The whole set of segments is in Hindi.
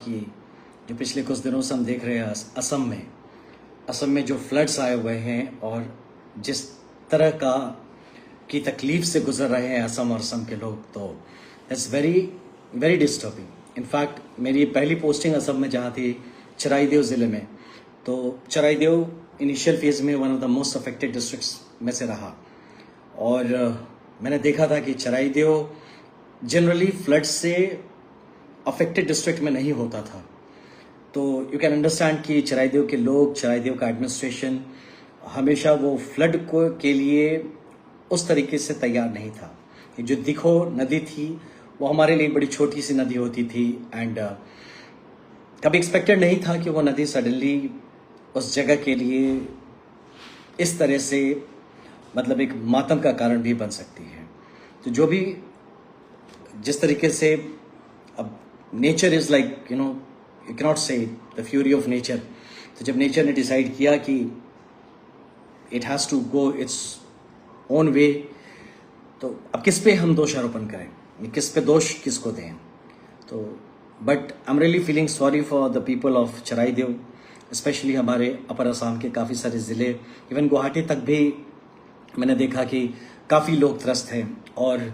कि जो पिछले कुछ दिनों से हम देख रहे हैं असम में जो फ्लड्स आए हुए हैं और जिस तरह की तकलीफ से गुजर रहे हैं असम के लोग, तो it's very very disturbing. In fact मेरी पहली पोस्टिंग असम में जहाँ थी चराईदेव ज़िले में, तो चराईदेव इनिशियल फेज़ में one of the most affected districts में से रहा और मैंने देखा था कि चराईदेव जनरली फ्लड से अफेक्टेड डिस्ट्रिक्ट में नहीं होता था। तो यू कैन अंडरस्टैंड कि चराईदेव के लोग, चराईदेव का एडमिनिस्ट्रेशन हमेशा वो फ्लड के लिए उस तरीके से तैयार नहीं था। जो दिखो नदी थी वो हमारे लिए बड़ी छोटी सी नदी होती थी एंड कभी एक्सपेक्टेड नहीं था कि वो नदी सडनली उस जगह के लिए इस तरह से मतलब एक मातम का कारण भी बन सकती है। तो जो भी जिस तरीके से अब nature is like you can not say the fury of nature. तो जब नेचर ने डिसाइड किया कि it has to go its own way, तो अब किस पे हम दोष आरोपण करें, किस पे दोष किसको दें। तो but I am really feeling sorry for the people of Charaideo, specially हमारे अपर असम के काफ़ी सारे ज़िले, इवन गुवाहाटी तक भी मैंने देखा कि काफ़ी लोग त्रस्त हैं और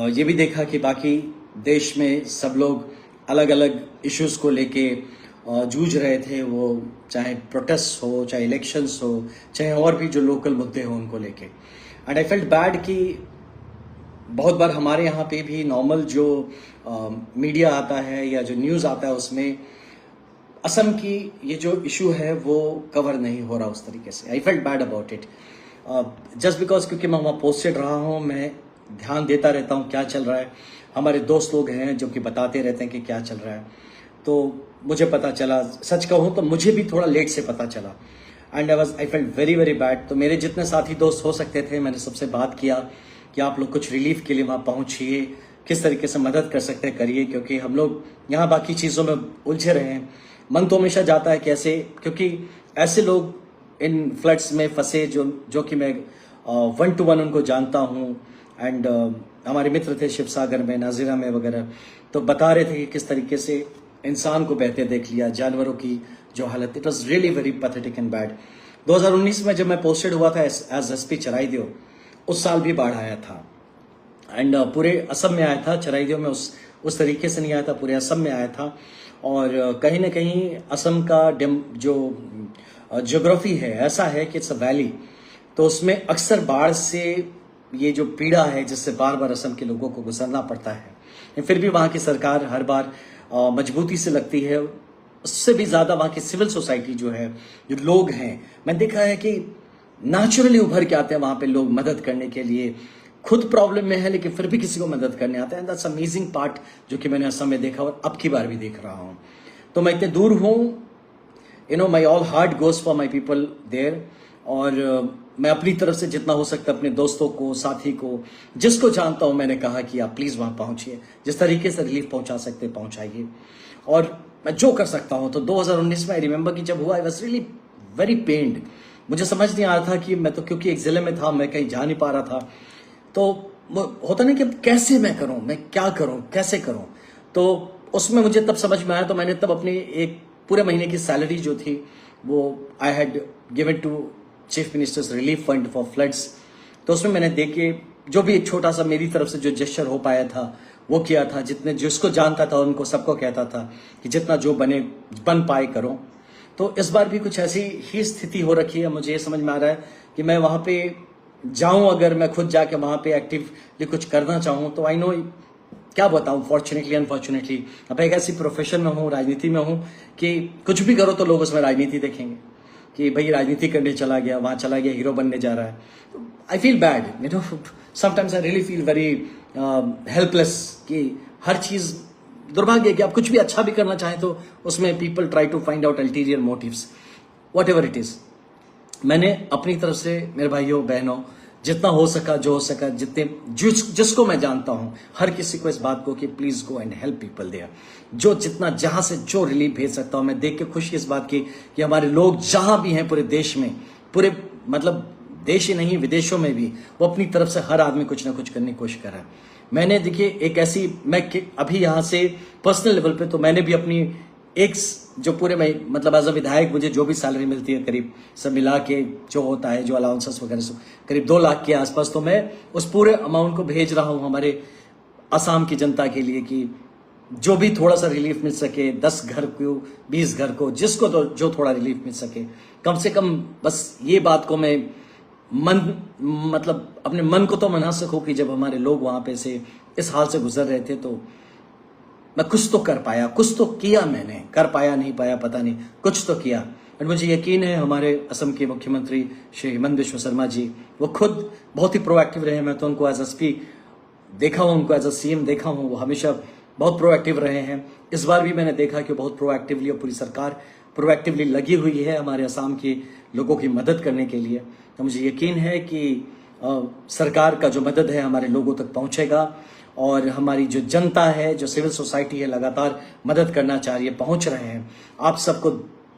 ये भी देखा कि बाकी देश में सब लोग अलग अलग इश्यूज़ को लेके जूझ रहे थे, वो चाहे प्रोटेस्ट हो, चाहे इलेक्शंस हो, चाहे और भी जो लोकल मुद्दे हो उनको लेके। एंड आई फेल्ट बैड कि बहुत बार हमारे यहाँ पे भी नॉर्मल जो मीडिया आता है या जो न्यूज़ आता है उसमें असम की ये जो इशू है वो कवर नहीं हो रहा उस तरीके से। I felt bad about it just because क्योंकि मैं वहाँ पोस्टेड रहा हूँ, मैं ध्यान देता रहता हूँ क्या चल रहा है। हमारे दोस्त लोग हैं जो कि बताते रहते हैं कि क्या चल रहा है, तो मुझे पता चला। सच कहूँ तो मुझे भी थोड़ा लेट से पता चला and I felt very very bad. तो मेरे जितने साथी दोस्त हो सकते थे मैंने सबसे बात किया कि आप लोग कुछ रिलीफ के लिए वहाँ पहुँचिए, किस तरीके से मदद कर सकते हैं करिए, क्योंकि हम लोग यहाँ बाकी चीज़ों में उलझे रहे हैं। मन तो हमेशा जाता है कैसे, क्योंकि ऐसे लोग इन फ्लड्स में फंसे जो कि मैं 1 to 1 उनको जानता हूँ एंड हमारे मित्र थे शिव सागर में, नाजिरा में वगैरह, तो बता रहे थे कि किस तरीके से इंसान को बहते देख लिया, जानवरों की जो हालत, it was really very pathetic and bad. 2019 में जब मैं पोस्टेड हुआ था एज एसपी चराईदेव, उस साल भी बाढ़ आया था एंड पूरे असम में आया था। चराईदेव में उस तरीके से नहीं आया था, पूरे असम में आया था। और कहीं ना कहीं असम का जो ज्योग्राफी है ऐसा है कि इट्स अ वैली, तो उसमें अक्सर बाढ़ से ये जो पीड़ा है जिससे बार बार असम के लोगों को गुजरना पड़ता है, फिर भी वहाँ की सरकार हर बार मजबूती से लगती है। उससे भी ज़्यादा वहाँ की सिविल सोसाइटी जो है, जो लोग हैं, मैंने देखा है कि नेचुरली उभर के आते हैं वहाँ पे लोग मदद करने के लिए। खुद प्रॉब्लम में है लेकिन फिर भी किसी को मदद करने आता है। दैट्स अमेजिंग पार्ट जो कि मैंने असम में देखा और अब की बार भी देख रहा हूँ। तो मैं इतने दूर हूँ, my all heart goes for my people there. और मैं अपनी तरफ से जितना हो सकता है अपने दोस्तों को, साथी को, जिसको जानता हूँ, मैंने कहा कि आप प्लीज़ वहाँ पहुँचिए, जिस तरीके से रिलीफ पहुँचा सकते पहुँचाइए। और मैं जो कर सकता हूँ। तो 2019 में आई रिमेंबर कि जब हुआ, आई वॉज रियली वेरी पेन्ड। मुझे समझ नहीं आ रहा था कि मैं तो क्योंकि एक ज़िले में था, मैं कहीं जा नहीं पा रहा था। तो वो होता नहीं कि कैसे मैं करूं, मैं क्या करूं, कैसे करूं। तो उसमें मुझे तब समझ में आया, तो मैंने तब अपनी एक पूरे महीने की सैलरी जो थी वो I had given to chief minister's relief fund for floods. तो उसमें मैंने दे के जो भी एक छोटा सा मेरी तरफ से जो जेस्चर हो पाया था वो किया था। जिसको जानता था उनको सबको कहता था कि जितना जो बन पाए करो। तो इस बार भी कुछ ऐसी ही स्थिति हो रखी है। मुझे ये समझ में आ रहा है कि मैं वहाँ पे जाऊं, अगर मैं खुद जाके वहाँ पे एक्टिवली कुछ करना चाहूँ तो आई नो क्या बताऊँ, फॉर्चुनेटली अनफॉर्चुनेटली अब एक ऐसी प्रोफेशन में हूँ, राजनीति में हूँ, कि कुछ भी करो तो लोग उसमें राजनीति देखेंगे कि भाई राजनीति करने चला गया, वहाँ चला गया, हीरो बनने जा रहा है। I feel bad, sometimes I really feel very helpless कि हर चीज़ दुर्भाग्य है कि आप कुछ भी अच्छा भी करना चाहें तो उसमें people try to find out ulterior motives, whatever it is. मैंने अपनी तरफ से मेरे भाइयों बहनों जितना हो सका, जो हो सका, जिसको मैं जानता हूं, हर किसी को इस बात को कि please go and help people there. जो जितना जहां से जो रिलीफ भेज सकता हूं। मैं देख के खुशी इस बात की कि हमारे लोग जहां भी हैं पूरे देश में, पूरे मतलब देश ही नहीं विदेशों में भी, वो अपनी तरफ से हर आदमी कुछ ना कुछ करने की कोशिश कर रहा है। मैंने देखिए एक ऐसी, मैं अभी यहाँ से पर्सनल लेवल पे तो मैंने भी अपनी जो पूरे में मतलब एज अ विधायक मुझे जो भी सैलरी मिलती है करीब सब मिला के जो होता है, जो अलाउंसेस वगैरह सब करीब 2 लाख के आसपास, तो मैं उस पूरे अमाउंट को भेज रहा हूं हमारे असम की जनता के लिए कि जो भी थोड़ा सा रिलीफ मिल सके, 10 घर को, 20 घर को, जिसको तो जो थोड़ा रिलीफ मिल सके, कम से कम बस ये बात को मैं मतलब अपने मन को तो मना सकूं कि जब हमारे लोग वहां पे से इस हाल से गुजर रहे थे तो मैं कुछ तो कर पाया, कुछ तो किया मैंने, कर पाया नहीं पाया पता नहीं, कुछ तो किया। और मुझे यकीन है हमारे असम के मुख्यमंत्री श्री हेमंत बिश्व शर्मा जी, वो खुद बहुत ही प्रोएक्टिव रहे। मैं तो उनको एज एसपी देखा हूं, उनको एज अ सीएम देखा हूं, वो हमेशा बहुत प्रोएक्टिव रहे हैं। इस बार भी मैंने देखा कि बहुत प्रोएक्टिवली और पूरी सरकार प्रोएक्टिवली लगी हुई है हमारे असम के लोगों की मदद करने के लिए। तो मुझे यकीन है कि सरकार का जो मदद है हमारे लोगों तक पहुंचेगा और हमारी जो जनता है, जो सिविल सोसाइटी है, लगातार मदद करना चाह रही है, पहुंच रहे हैं। आप सबको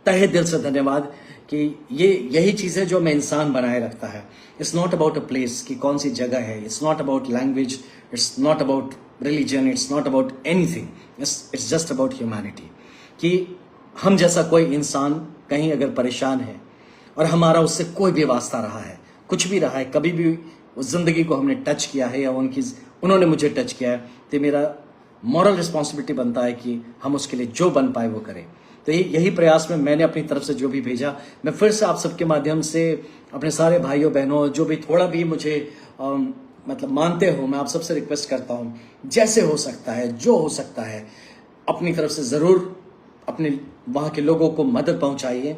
तहे दिल से धन्यवाद कि यही चीज है जो हमें इंसान बनाए रखता है। It's not about a place कि कौन सी जगह है, it's not about language, it's not about religion, it's not about anything, it's just about humanity. कि हम जैसा कोई इंसान कहीं अगर परेशान है और हमारा उससे कोई भी वास्ता रहा है, कुछ भी रहा है, कभी भी उस जिंदगी को हमने टच किया है या उन्होंने मुझे टच किया है, तो मेरा मॉरल रिस्पॉन्सिबिलिटी बनता है कि हम उसके लिए जो बन पाए वो करें। तो यही प्रयास में मैंने अपनी तरफ से जो भी भेजा, मैं फिर से आप सबके माध्यम से अपने सारे भाइयों बहनों जो भी थोड़ा भी मुझे मतलब मानते हो, मैं आप सबसे रिक्वेस्ट करता हूँ, जैसे हो सकता है, जो हो सकता है, अपनी तरफ से जरूर अपने वहाँ के लोगों को मदद पहुँचाइए।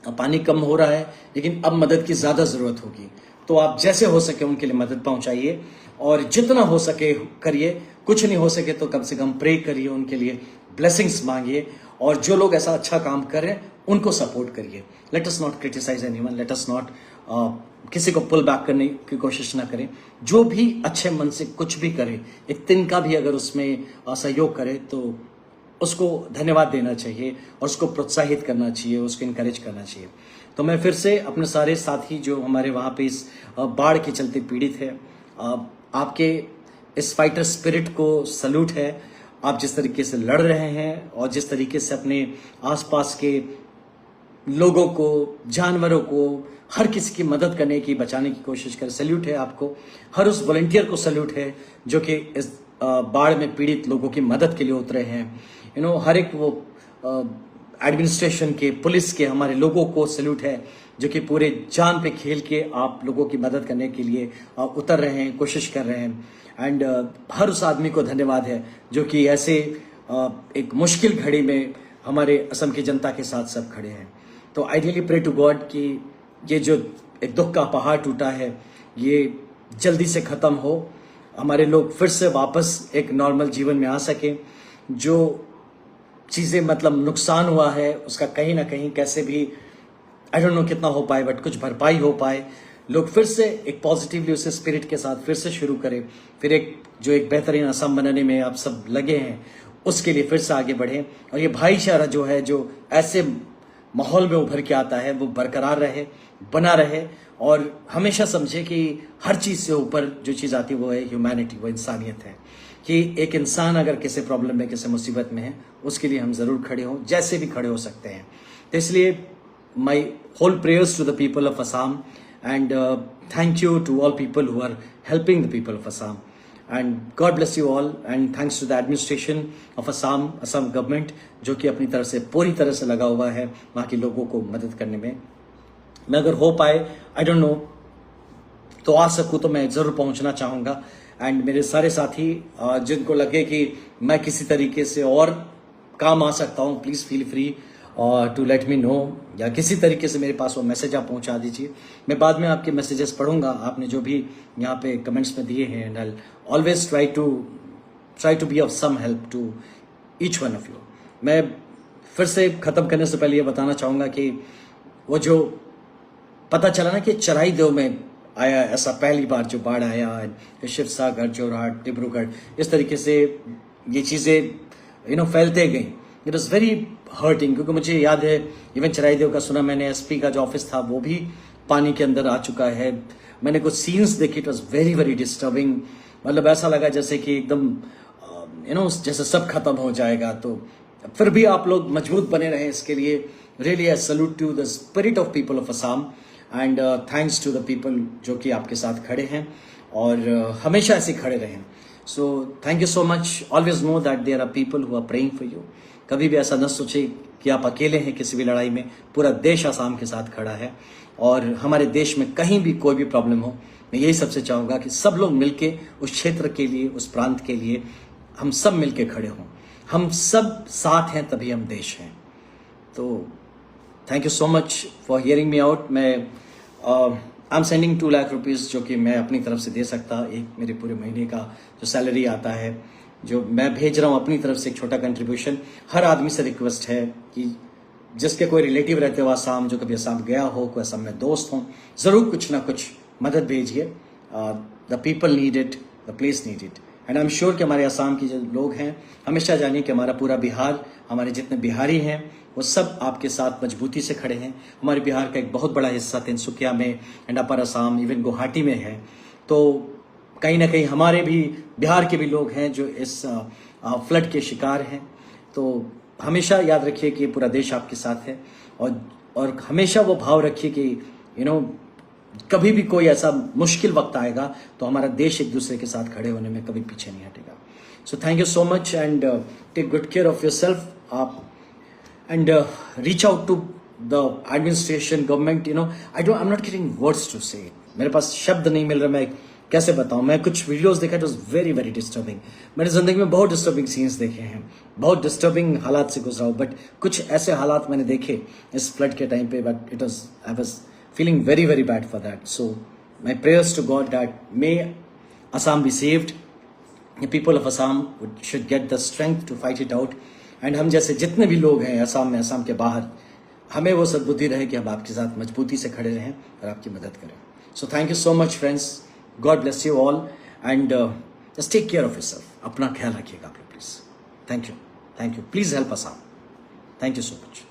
पानी कम हो रहा है लेकिन अब मदद की ज़्यादा ज़रूरत होगी, तो आप जैसे हो सके उनके लिए मदद पहुँचाइए और जितना हो सके करिए। कुछ नहीं हो सके तो कम से कम प्रे करिए, उनके लिए ब्लेसिंग्स मांगिए और जो लोग ऐसा अच्छा काम कर रहे हैं उनको सपोर्ट करिए। Let us not criticize anyone, let us not किसी को पुल बैक करने की कोशिश ना करें। जो भी अच्छे मन से कुछ भी करे, एक तिनका भी अगर उसमें सहयोग करे तो उसको धन्यवाद देना चाहिए और उसको प्रोत्साहित करना चाहिए, उसको इनकरेज करना चाहिए। तो मैं फिर से अपने सारे साथी जो हमारे वहाँ पे इस बाढ़ के चलते पीड़ित है, आपके इस फाइटर स्पिरिट को सल्यूट है। आप जिस तरीके से लड़ रहे हैं और जिस तरीके से अपने आसपास के लोगों को, जानवरों को, हर किसी की मदद करने की, बचाने की कोशिश कर, सल्यूट है आपको। हर उस वॉलंटियर को सल्यूट है जो कि इस बाढ़ में पीड़ित लोगों की मदद के लिए उतरे हैं। हर एक वो एडमिनिस्ट्रेशन के, पुलिस के, हमारे लोगों को सल्यूट है जो कि पूरे जान पे खेल के आप लोगों की मदद करने के लिए उतर रहे हैं, कोशिश कर रहे हैं। एंड हर उस आदमी को धन्यवाद है जो कि ऐसे एक मुश्किल घड़ी में हमारे असम की जनता के साथ सब खड़े हैं। तो I really pray to God कि ये जो एक दुख का पहाड़ टूटा है ये जल्दी से ख़त्म हो, हमारे लोग फिर से वापस एक नॉर्मल जीवन में आ सके। जो चीज़ें मतलब नुकसान हुआ है उसका कहीं ना कहीं कैसे भी आई डोंट नो कितना हो पाए, बट कुछ भरपाई हो पाए, लोग फिर से एक पॉजिटिवली उसे स्पिरिट के साथ फिर से शुरू करें, फिर एक बेहतरीन असम बनाने में आप सब लगे हैं उसके लिए फिर से आगे बढ़ें। और ये भाईचारा जो है, जो ऐसे माहौल में उभर के आता है, वो बरकरार रहे, बना रहे और हमेशा समझे कि हर चीज़ से ऊपर जो चीज़ आती है वो है ह्यूमैनिटी, वो इंसानियत है। कि एक इंसान अगर किसी प्रॉब्लम में, किसी मुसीबत में है, उसके लिए हम ज़रूर खड़े हों, जैसे भी खड़े हो सकते हैं। तो इसलिए my whole prayers to the people of Assam and thank you to all people who are helping the people of Assam and God bless you all and thanks to the administration of Assam government जो कि अपनी तरफ से पूरी तरह से लगा हुआ है वहाँ के लोगों को मदद करने में। मैं अगर हो पाए, आई डोंट नो, तो आ सकूँ तो मैं ज़रूर पहुँचना चाहूँगा। एंड मेरे सारे साथी जिनको लगे कि मैं किसी तरीके से और काम आ सकता हूँ, please feel free to let me know, या किसी तरीके से मेरे पास वो मैसेज आप पहुँचा दीजिए। मैं बाद में आपके मैसेजेस पढ़ूंगा, आपने जो भी यहाँ पे कमेंट्स में दिए हैं, and I always try to be of some help to each one of you. मैं फिर से ख़त्म करने से पहले ये बताना चाहूँगा कि वो जो पता चला ना कि चराई देव में आया ऐसा पहली बार जो बाढ़ आया, शिवसागर, जोरहाट, डिब्रूगढ़, इस तरीके से ये चीज़ें फैलते गई। इट वॉज वेरी हर्टिंग, क्योंकि मुझे याद है इवन चराई देव का सुना मैंने, एसपी का जो ऑफिस था वो भी पानी के अंदर आ चुका है। मैंने कुछ सीन्स देखे, it was very very disturbing. मतलब ऐसा लगा जैसे कि एकदम जैसे सब खत्म हो जाएगा। तो फिर भी आप लोग मजबूत बने रहें, इसके लिए really I salute to the spirit of people of Assam and thanks to the people जो कि आपके साथ खड़े हैं और हमेशा ऐसे खड़े रहें. So thank you so much. Always know that there are people who are praying for you. कभी भी ऐसा न सोचे कि आप अकेले हैं किसी भी लड़ाई में. पूरा देश असम के साथ खड़ा है और हमारे देश में कहीं भी कोई भी प्रॉब्लम हो, मैं यही सबसे चाहूँगा कि सब लोग मिलके उस क्षेत्र के लिए, उस प्रांत के लिए हम सब मिलके खड़े हों. हम सब साथ हैं तभी हम देश हैं. तो thank you so much for hearing me out. मैं I am sending 2 lakh rupees जो कि मैं अपनी तरफ से दे सकता, एक मेरे पूरे महीने का जो सैलरी आता है, जो मैं भेज रहा हूँ अपनी तरफ से एक छोटा कंट्रीब्यूशन. हर आदमी से रिक्वेस्ट है कि जिसके कोई रिलेटिव रहते हो आसाम, जो कभी आसाम गया हो, कोई असम में दोस्त हो, ज़रूर कुछ ना कुछ मदद भेजिए. The people need it, the place need it. And I am sure कि हमारे असम के जो लोग हैं, हमेशा जानिए कि हमारा पूरा बिहार, हमारे जितने बिहारी हैं वो सब आपके साथ मजबूती से खड़े हैं. हमारे बिहार का एक बहुत बड़ा हिस्सा तिनसुकिया में and upper Assam, even Guwahati में है. तो कहीं ना कहीं हमारे भी बिहार के भी लोग हैं जो इस फ्लड के शिकार हैं. तो हमेशा याद रखिए कि पूरा देश आपके साथ है और हमेशा वो भाव रखिए कि कभी भी कोई ऐसा मुश्किल वक्त आएगा तो हमारा देश एक दूसरे के साथ खड़े होने में कभी पीछे नहीं हटेगा. So thank you so much and take good care of yourself. आप and reach out to the administration, government. I am not getting words to say. मेरे पास शब्द नहीं मिल रहे, मैं कैसे बताऊं. मैं कुछ वीडियोस देखा, it was very very disturbing. मैंने जिंदगी में बहुत डिस्टर्बिंग सीन्स देखे हैं, बहुत डिस्टर्बिंग हालात से गुजरा हूं, बट कुछ ऐसे हालात मैंने देखे इस फ्लड के टाइम पे, but I was feeling very very bad for that. So my prayers to God that may Assam be saved. The people of Assam should get the strength to fight it out. And हम जैसे जितने भी लोग हैं असम में, असम के बाहर, हमें वो सद्बुद्धि रहे कि हम आपके साथ मजबूती से खड़े रहें और आपकी मदद करें. So thank you so much friends. God bless you all and just take care of yourself. अपना ख्याल रखिएगा आप लोग please. Thank you. Please help Assam. Thank you so much.